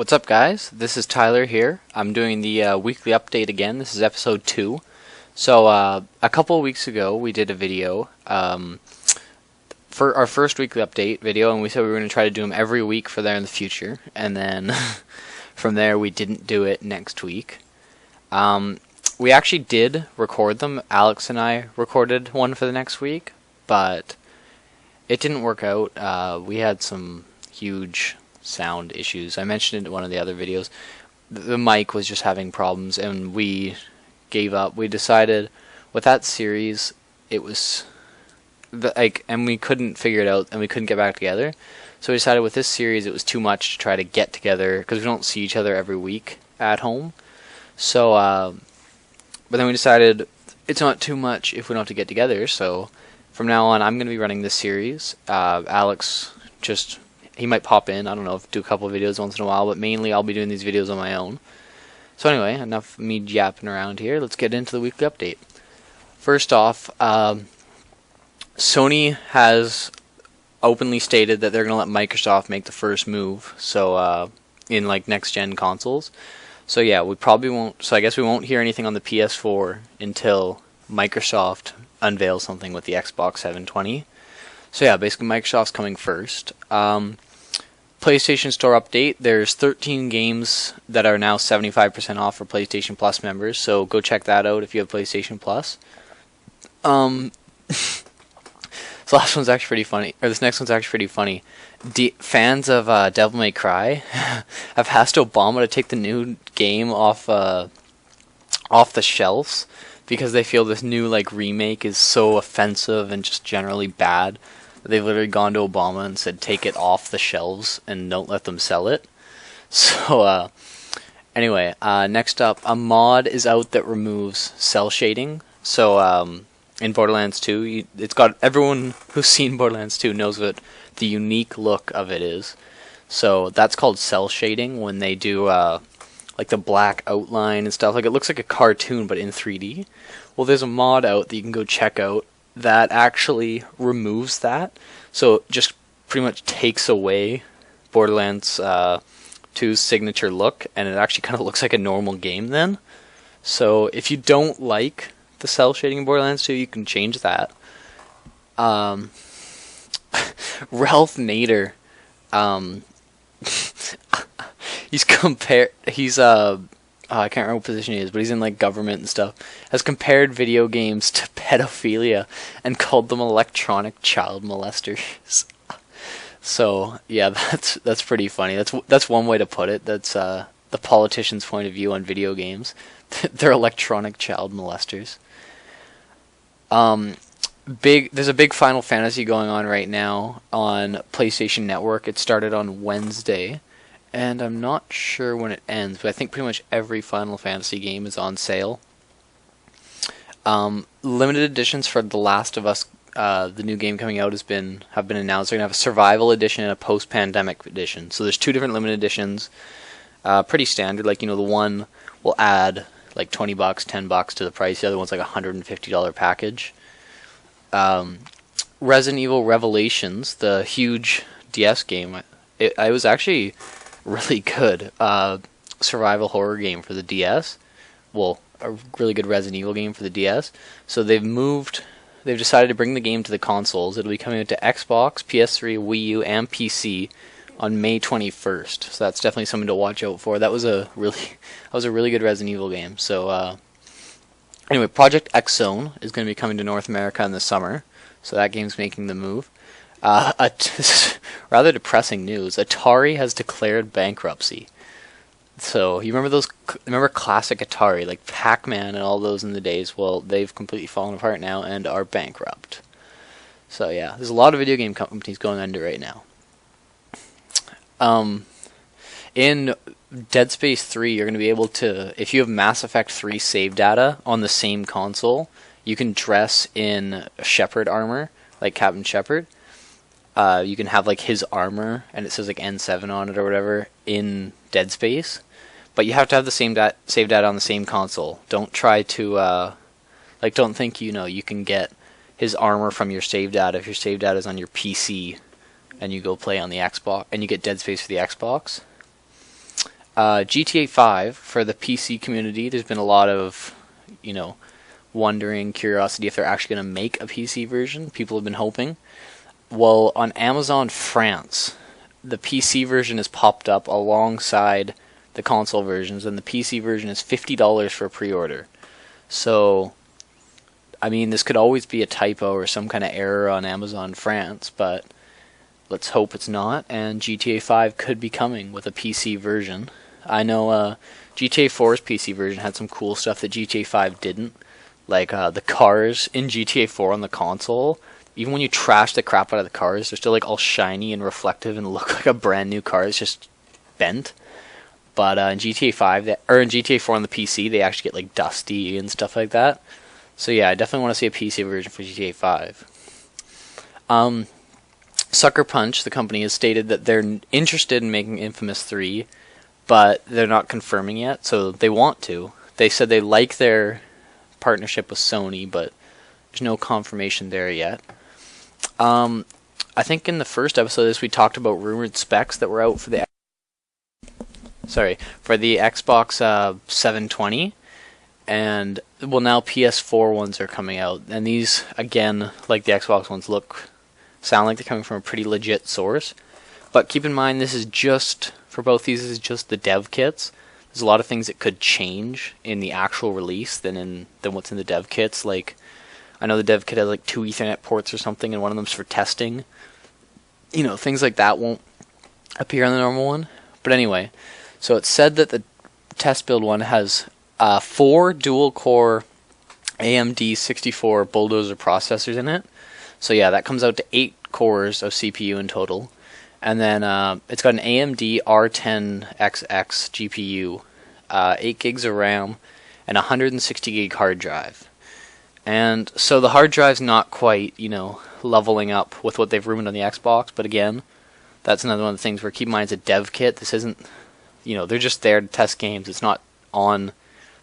What's up, guys? This is Tyler here. I'm doing the weekly update again. This is episode 2. So, a couple of weeks ago, we did a video for our first weekly update video, and we said we were going to try to do them every week for there in the future. And then from there, we didn't do it next week. We actually did record them. Alex and I recorded one for the next week, but it didn't work out. We had some huge sound issues. I mentioned it in one of the other videos. The mic was just having problems, and we gave up. We decided with that series, it was and we couldn't figure it out, and we couldn't get back together. So we decided with this series, it was too much to try to get together because we don't see each other every week at home. So, but then we decided it's not too much if we don't have to get together. So from now on, I'm going to be running this series. Alex he might pop in, I don't know, do a couple of videos once in a while, but mainly I'll be doing these videos on my own. So anyway, enough of me yapping around here. Let's get into the weekly update. First off, Sony has openly stated that they're going to let Microsoft make the first move, so in like next-gen consoles. So yeah, we probably won't, so I guess we won't hear anything on the PS4 until Microsoft unveils something with the Xbox 720. So yeah, basically Microsoft's coming first. PlayStation Store update. There's 13 games that are now 75% off for PlayStation Plus members, so go check that out if you have PlayStation Plus. This last one's actually pretty funny, or this next one's actually pretty funny. Fans of Devil May Cry have asked Obama to take the new game off the shelves because they feel this new remake is so offensive and just generally bad. They've literally gone to Obama and said take it off the shelves and don't let them sell it. So anyway, next up, a mod is out that removes cell shading. So in Borderlands 2, it's got everyone who's seen Borderlands 2 knows what the unique look of it is. So that's called cell shading when they do the black outline and stuff. It looks like a cartoon but in 3D. Well, there's a mod out that you can go check out that actually removes that, so it just pretty much takes away Borderlands 2's signature look, and it actually kind of looks like a normal game then. So if you don't like the cell shading in Borderlands 2, you can change that. Ralph Nader, I can't remember what position he is, but he's in government and stuff, has compared video games to pedophilia and called them electronic child molesters. So yeah, that's pretty funny. That's one way to put it. That's the politician's point of view on video games. They're electronic child molesters. There's a big Final Fantasy going on right now on PlayStation Network. It started on Wednesday, and I'm not sure when it ends, but I think pretty much every Final Fantasy game is on sale. Limited editions for The Last of Us, the new game coming out, have been announced. They're going to have a survival edition and a post-pandemic edition. So there's 2 different limited editions. Pretty standard. The one will add $20, $10 to the price. The other one's a $150 package. Resident Evil Revelations, the huge DS game, it was actually really good survival horror game for the DS. Well, a really good Resident Evil game for the DS. So they've decided to bring the game to the consoles. It'll be coming out to Xbox, PS3, Wii U, and PC on May 21st. So that's definitely something to watch out for. That was a really good Resident Evil game. So anyway, Project X Zone is going to be coming to North America in the summer. So that game's making the move. Rather depressing news. Atari has declared bankruptcy. So you remember classic Atari, like Pac-Man and all those in the days? Well, they've completely fallen apart now and are bankrupt. So yeah, there's a lot of video game companies going under right now. In Dead Space 3, you're going to be able to, if you have Mass Effect 3 save data on the same console, you can dress in Shepard armor, like Captain Shepard. You can have his armor, and it says N7 on it or whatever, in Dead Space. But you have to have the same save data on the same console. Don't try to, don't think you can get his armor from your save data if your save data is on your PC and you go play on the Xbox, and you get Dead Space for the Xbox. GTA 5 for the PC community. There's been a lot of, you know, wondering, curiosity if they're actually going to make a PC version. People have been hoping. Well, on Amazon France, the PC version has popped up alongside the console versions, and the PC version is $50 for a pre-order. So, I mean, this could always be a typo or some kind of error on Amazon France, but let's hope it's not, and GTA 5 could be coming with a PC version. I know GTA 4's PC version had some cool stuff that GTA 5 didn't, like the cars in GTA 4 on the console. Even when you trash the crap out of the cars, they're still like all shiny and reflective and look like a brand new car. It's just bent. But in GTA 5, in GTA 4 on the PC, they actually get like dusty and stuff like that. So yeah, I definitely want to see a PC version for GTA 5. Sucker Punch, the company, has stated that they're interested in making Infamous 3, but they're not confirming yet, so they want to. They said they like their partnership with Sony, but there's no confirmation there yet. I think in the first episode of this we talked about rumored specs that were out for the Xbox 720, and well, now PS4 ones are coming out, and these, again, like the Xbox ones, sound like they're coming from a pretty legit source. But keep in mind, this is just, for both these, this is just the dev kits. There's a lot of things that could change in the actual release than what's in the dev kits. Like, I know the dev kit has like 2 Ethernet ports or something, and one of them's for testing. You know, things like that won't appear on the normal one. But anyway, so it's said that the test build one has 4 dual-core AMD 64 Bulldozer processors in it. So yeah, that comes out to 8 cores of CPU in total. And then it's got an AMD R10XX GPU, 8 gigs of RAM, and a 160 gig hard drive. And so the hard drive's not quite, leveling up with what they've rumored on the Xbox, but again, that's another one of the things where keep in mind it's a dev kit. This isn't, they're just there to test games. It's not on,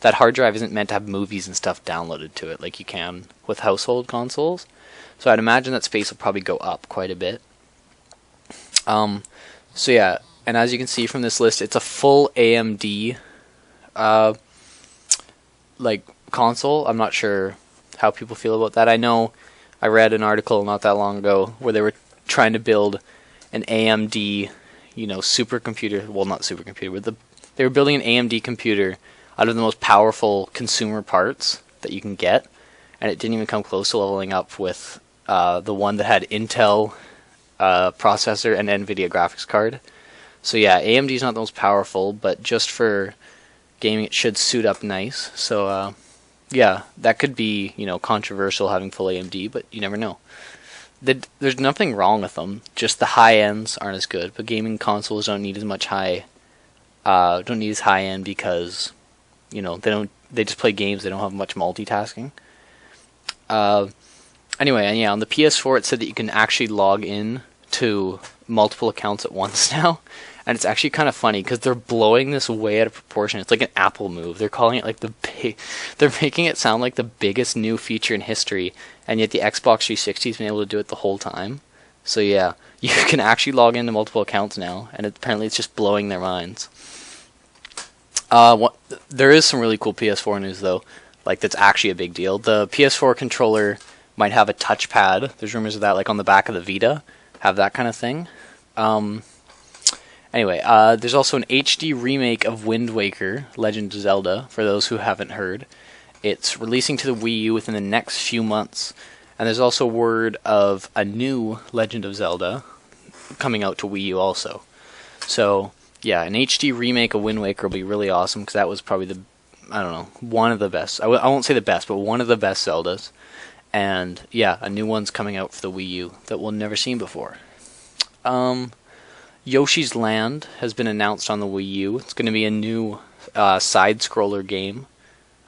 that hard drive isn't meant to have movies and stuff downloaded to it like you can with household consoles. So I'd imagine that space will probably go up quite a bit. So yeah, and as you can see from this list, it's a full AMD console. I'm not sure how people feel about that. I know I read an article not that long ago where they were trying to build an AMD, supercomputer. Well, not supercomputer, but they were building an AMD computer out of the most powerful consumer parts that you can get, and it didn't even come close to leveling up with the one that had Intel processor and NVIDIA graphics card. So yeah, AMD is not the most powerful, but just for gaming it should suit up nice. So yeah, that could be, controversial having full AMD, but you never know. There's nothing wrong with them, just the high ends aren't as good, but gaming consoles don't need as much don't need as high end because, they just play games, they don't have much multitasking. Anyway, and yeah, on the PS4 it said that you can actually log in to multiple accounts at once now, and it's actually kind of funny because they're blowing this way out of proportion. It's like an Apple move. They're calling it like they're making it sound like the biggest new feature in history, and yet the Xbox 360 has been able to do it the whole time. So yeah, you can actually log into multiple accounts now, and apparently it's just blowing their minds. There is some really cool PS4 news though, like that's actually a big deal. The PS4 controller might have a touchpad. There's rumors of that, like on the back of the Vita, have that kind of thing. Anyway, there's also an HD remake of Wind Waker, Legend of Zelda, for those who haven't heard. It's releasing to the Wii U within the next few months. And there's also word of a new Legend of Zelda coming out to Wii U also. So, yeah, an HD remake of Wind Waker will be really awesome, because that was probably one of the best. I won't say the best, but one of the best Zeldas. And yeah, a new one's coming out for the Wii U that we'll never seen before. Yoshi's Land has been announced on the Wii U. It's going to be a new side-scroller game.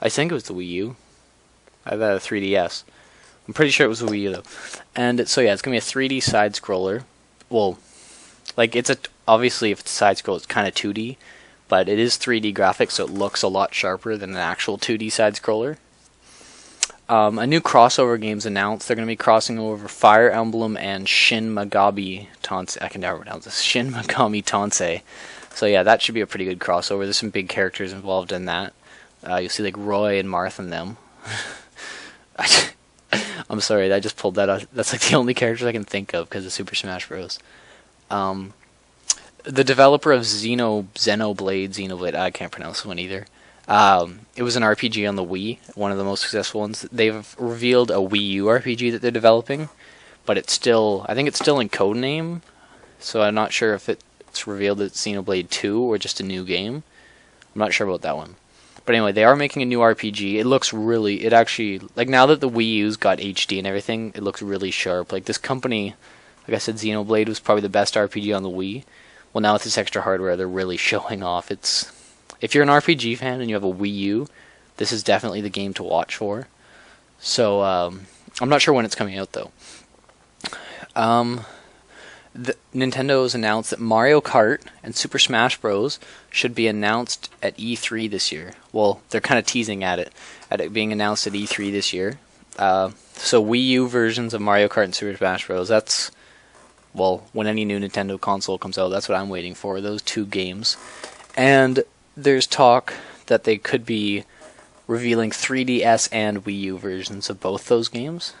I think it was the Wii U. I've had a 3DS. I'm pretty sure it was the Wii U though. And it's going to be a 3D side-scroller. Well, like obviously if it's a side-scroller, it's kind of 2D, but it is 3D graphics, so it looks a lot sharper than an actual 2D side-scroller. A new crossover game's announced. They're going to be crossing over Fire Emblem and Shin Megami Tensei. I can never pronounce this. Shin Megami Tensei. So yeah, that should be a pretty good crossover. There's some big characters involved in that. You'll see like Roy and Marth and them. I'm sorry, I just pulled that out. That's like the only characters I can think of because of Super Smash Bros. The developer of Xenoblade, I can't pronounce this one either. It was an RPG on the Wii, one of the most successful ones. They've revealed a Wii U RPG that they're developing, but I think it's still in codename, so I'm not sure if it's revealed that it's Xenoblade 2 or just a new game. I'm not sure about that one. But anyway, they are making a new RPG. It actually, like now that the Wii U's got HD and everything, it looks really sharp. Like this company, like I said, Xenoblade was probably the best RPG on the Wii. Well, now with this extra hardware, they're really showing off. If you're an RPG fan and you have a Wii U, this is definitely the game to watch for. So, I'm not sure when it's coming out, though. Nintendo has announced that Mario Kart and Super Smash Bros. Should be announced at E3 this year. Well, they're kind of teasing at it being announced at E3 this year. So Wii U versions of Mario Kart and Super Smash Bros. That's, well, when any new Nintendo console comes out, that's what I'm waiting for, those two games. And there's talk that they could be revealing 3DS and Wii U versions of both those games.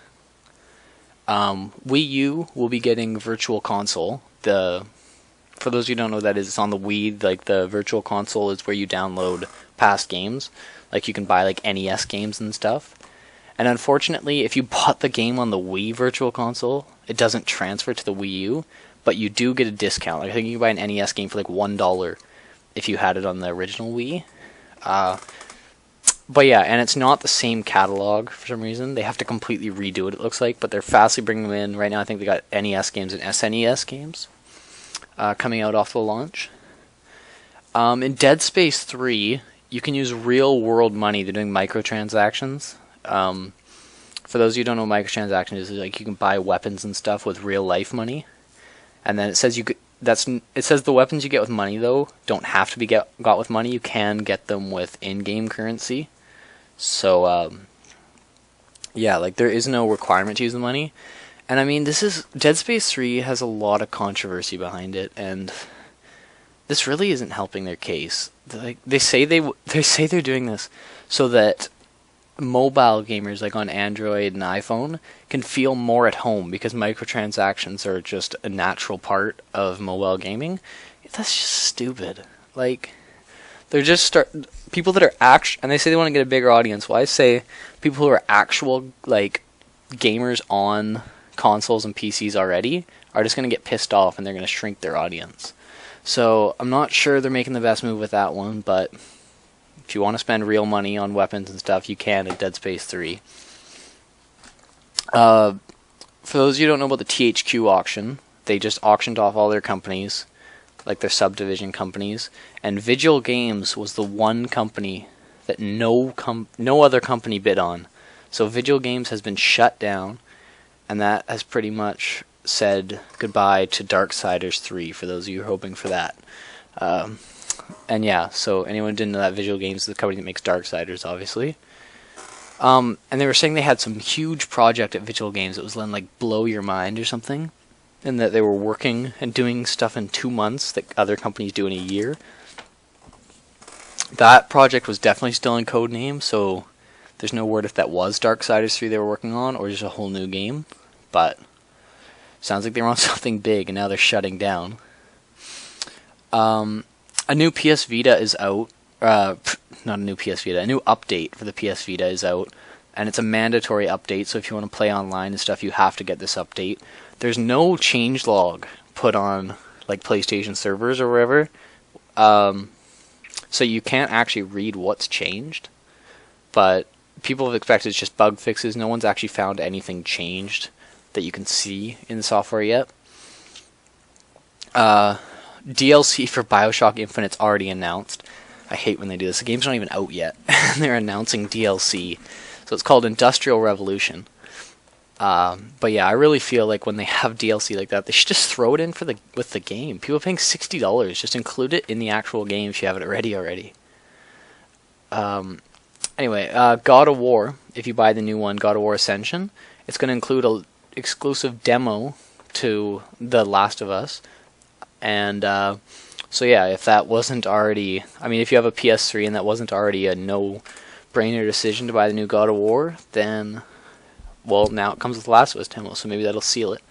Wii U will be getting Virtual Console. For those who don't know what that is, it's on the Wii. Like the Virtual Console is where you download past games. Like you can buy like NES games and stuff. And unfortunately, if you bought the game on the Wii Virtual Console, it doesn't transfer to the Wii U, but you do get a discount. Like I think you can buy an NES game for like $1 if you had it on the original Wii. But yeah, and it's not the same catalog for some reason. They have to completely redo it, it looks like, but they're fastly bringing them in. Right now I think they got NES games and SNES games coming out off the launch. In Dead Space 3, you can use real world money. They're doing microtransactions. For those of you who don't know what microtransactions is, like you can buy weapons and stuff with real life money. And then it says the weapons you get with money though don't have to be got with money. You can get them with in-game currency. So yeah, like there is no requirement to use the money. And I mean, Dead Space 3 has a lot of controversy behind it, and this really isn't helping their case. They say they're doing this so that mobile gamers like on Android and iPhone can feel more at home because microtransactions are just a natural part of mobile gaming. That's just stupid. Like they're just people that are and they say they want to get a bigger audience. Well, I say people who are actual like gamers on consoles and PCs already are just going to get pissed off and they're going to shrink their audience. So I'm not sure they're making the best move with that one, but if you want to spend real money on weapons and stuff, you can at Dead Space 3. For those of you who don't know about the THQ auction, they just auctioned off all their companies, like their subdivision companies, and Vigil Games was the one company that no other company bid on. So Vigil Games has been shut down, and that has pretty much said goodbye to Darksiders 3, for those of you who are hoping for that. And yeah, so anyone who didn't know that, Vigil Games is the company that makes Darksiders, obviously. And they were saying they had some huge project at Vigil Games that was going to like blow your mind or something, and that they were working and doing stuff in 2 months that other companies do in a year. That project was definitely still in codename, so there's no word if that was Darksiders 3 they were working on or just a whole new game. But sounds like they were on something big and now they're shutting down. A new PS Vita is out. Not a new PS Vita. A new update for the PS Vita is out. And it's a mandatory update, so if you want to play online and stuff, you have to get this update. There's no changelog put on like PlayStation servers or wherever. So you can't actually read what's changed. But people have expected it's just bug fixes. No one's actually found anything changed that you can see in the software yet. DLC for BioShock Infinite's already announced. I hate when they do this. The game's not even out yet. They're announcing DLC. So it's called Industrial Revolution. But yeah, I really feel like when they have DLC like that, they should just throw it in with the game. People are paying $60. Just include it in the actual game if you have it ready already. Anyway, God of War, if you buy the new one, God of War Ascension, it's going to include an exclusive demo to The Last of Us. And So yeah, if that wasn't already, I mean, if you have a PS3 and that wasn't already a no-brainer decision to buy the new God of War, then, well, now it comes with Last of Us demo, so maybe that'll seal it.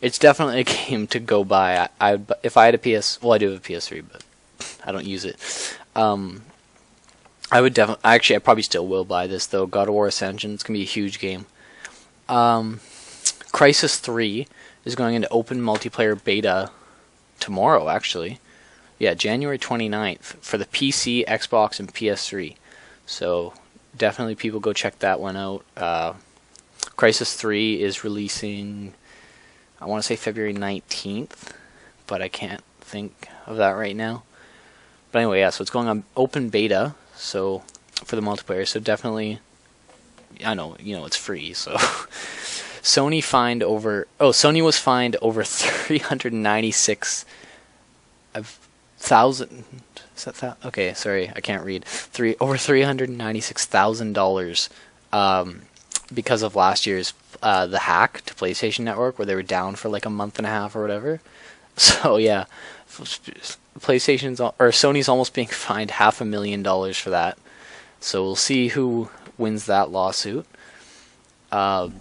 It's definitely a game to go buy. If I had a well, I do have a PS3, but I don't use it. I would definitely, actually, I probably still will buy this though. God of War Ascension, it's gonna be a huge game. Crisis 3 is going into open multiplayer beta tomorrow, actually. Yeah, January 29th for the PC, Xbox, and PS3. So definitely people go check that one out. Crisis 3 is releasing, I want to say February 19th, but I can't think of that right now. But anyway, yeah, so it's going on open beta, so for the multiplayer, so definitely, I know, it's free, so Sony was fined over 396,000. Is that? Okay, sorry, I can't read. Over $396,000 because of last year's the hack to PlayStation Network, where they were down for like a month and a half or whatever. So yeah, Sony's almost being fined $500,000 for that. So we'll see who wins that lawsuit. The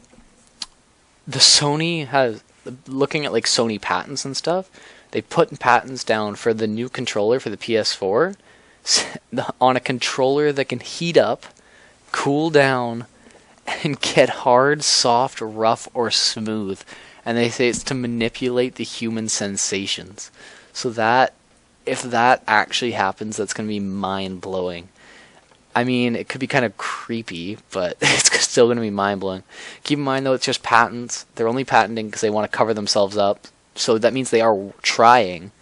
Sony has, looking at like Sony patents and stuff, they put patents down for the new controller for the PS4 on a controller that can heat up, cool down, and get hard, soft, rough, or smooth. And they say it's to manipulate the human sensations. So that, if that actually happens, that's going to be mind-blowing. I mean, it could be kind of creepy, but it's still going to be mind-blowing. Keep in mind, though, it's just patents. They're only patenting because they want to cover themselves up. So that means they are trying,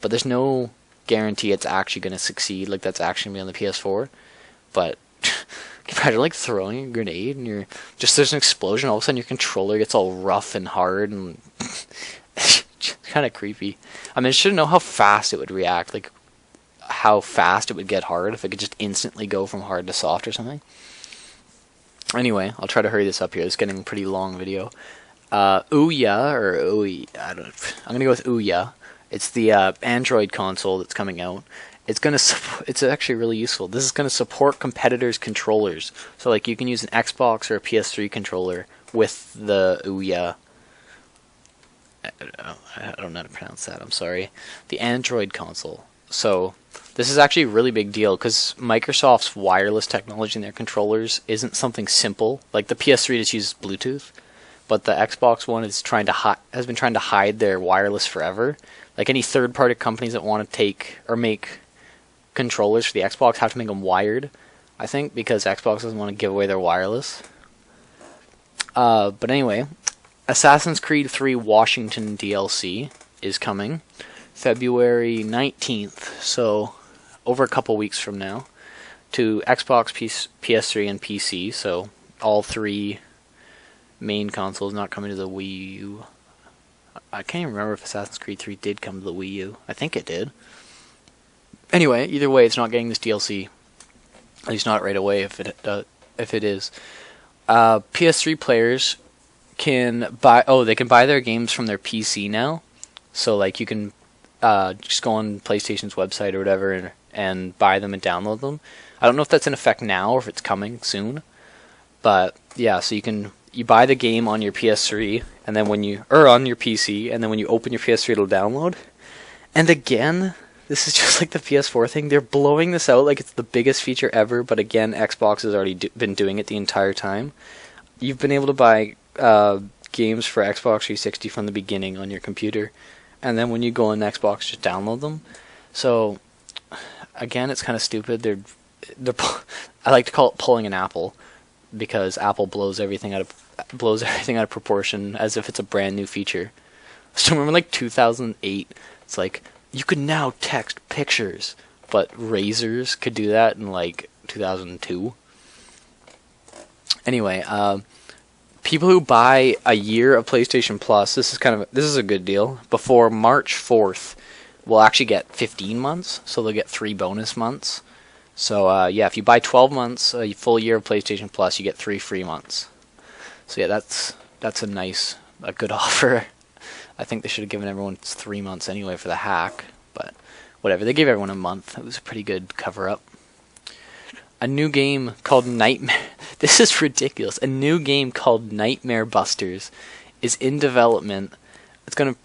but there's no guarantee it's actually going to succeed, like that's actually going to be on the PS4. But can you imagine like throwing a grenade and there's an explosion, all of a sudden your controller gets all rough and hard and kind of creepy. I mean, I should know how fast it would react, like how fast it would get hard if it could just instantly go from hard to soft or something. Anyway, I'll try to hurry this up here. It's getting a pretty long video. Ouya, or Ouya, I'm gonna go with Ouya. It's the Android console that's coming out. It's actually really useful. This is gonna support competitors' controllers. So like you can use an Xbox or a PS3 controller with the Ouya. I don't know how to pronounce that. I'm sorry. The Android console. So this is actually a really big deal because Microsoft's wireless technology in their controllers isn't something simple. Like the PS3 just uses Bluetooth, but the Xbox One is has been trying to hide their wireless forever. Like any third-party companies that want to take or make controllers for the Xbox have to make them wired, I think, because Xbox doesn't want to give away their wireless. But anyway, Assassin's Creed 3 Washington DLC is coming February 19th, so over a couple weeks from now, to Xbox, PS3, and PC, so all three main consoles, not coming to the Wii U. I can't even remember if Assassin's Creed 3 did come to the Wii U. I think it did. Anyway, either way, it's not getting this DLC. At least not right away if it is. PS3 players can buy their games from their PC now. So like you can just go on PlayStation's website or whatever and buy them and download them. I don't know if that's in effect now or if it's coming soon. But yeah, so you buy the game on your PS3 and then on your PC, and then when you open your PS3 it'll download. And again, this is just like the PS4 thing. They're blowing this out like it's the biggest feature ever, but again, Xbox has already been doing it the entire time. You've been able to buy games for Xbox 360 from the beginning on your computer, and then when you go on Xbox, just download them. So again, it's kind of stupid. They're I like to call it pulling an apple, because Apple blows everything out of proportion as if it's a brand new feature. So remember like 2008, it's like you could now text pictures, but Razors could do that in like 2002. Anyway, people who buy a year of PlayStation Plus, this is a good deal. Before March 4th, will actually get 15 months, so they'll get 3 bonus months. So yeah, if you buy 12 months, a full year of PlayStation Plus, you get 3 free months. So yeah, that's a good offer. I think they should have given everyone 3 months anyway for the hack, but whatever. They gave everyone a month. It was a pretty good cover-up. A new game called Nightmare... This is ridiculous. A new game called Nightmare Busters is in development.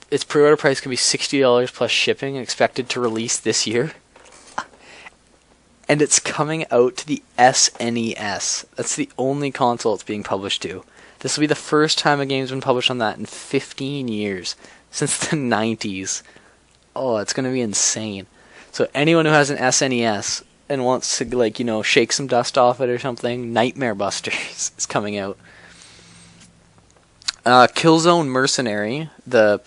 Its pre-order price can be $60 plus shipping, expected to release this year. And it's coming out to the SNES. That's the only console it's being published to. This will be the first time a game's been published on that in 15 years. Since the 90s. Oh, it's going to be insane. So anyone who has an SNES and wants to, like, you know, shake some dust off it or something, Nightmare Busters is coming out. Killzone Mercenary, the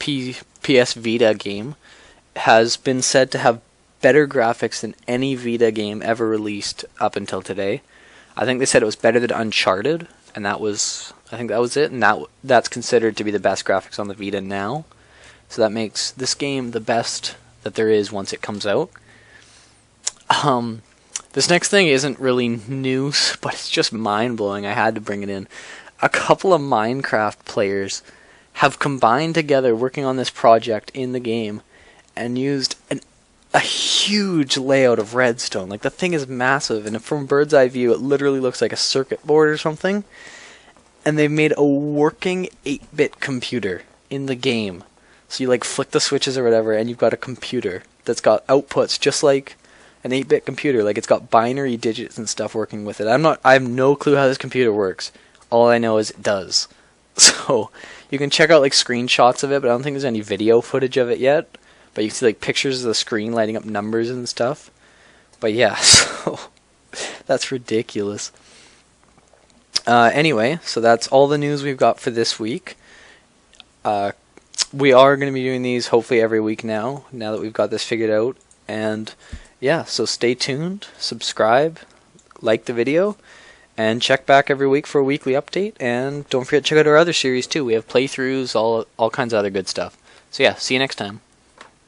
PS Vita game, has been said to have better graphics than any Vita game ever released up until today. I think they said it was better than Uncharted, and I think that was it, and that's considered to be the best graphics on the Vita now. So that makes this game the best that there is once it comes out. This next thing isn't really news, but it's just mind-blowing. I had to bring it in. A couple of Minecraft players have combined together working on this project in the game and used a huge layout of redstone. Like, the thing is massive, and from bird's eye view it literally looks like a circuit board or something. And they've made a working 8-bit computer in the game. So you, like, flick the switches or whatever, and you've got a computer that's got outputs just like an 8-bit computer. Like, it's got binary digits and stuff working with it. I have no clue how this computer works. All I know is it does. So you can check out, like, screenshots of it, but I don't think there's any video footage of it yet. But you can see, like, pictures of the screen lighting up numbers and stuff. But yeah, so that's ridiculous. Anyway, so that's all the news we've got for this week. We are going to be doing these hopefully every week now that we've got this figured out. And yeah, so stay tuned, subscribe, like the video, and check back every week for a weekly update. And don't forget to check out our other series too. We have playthroughs, all kinds of other good stuff. So yeah, see you next time.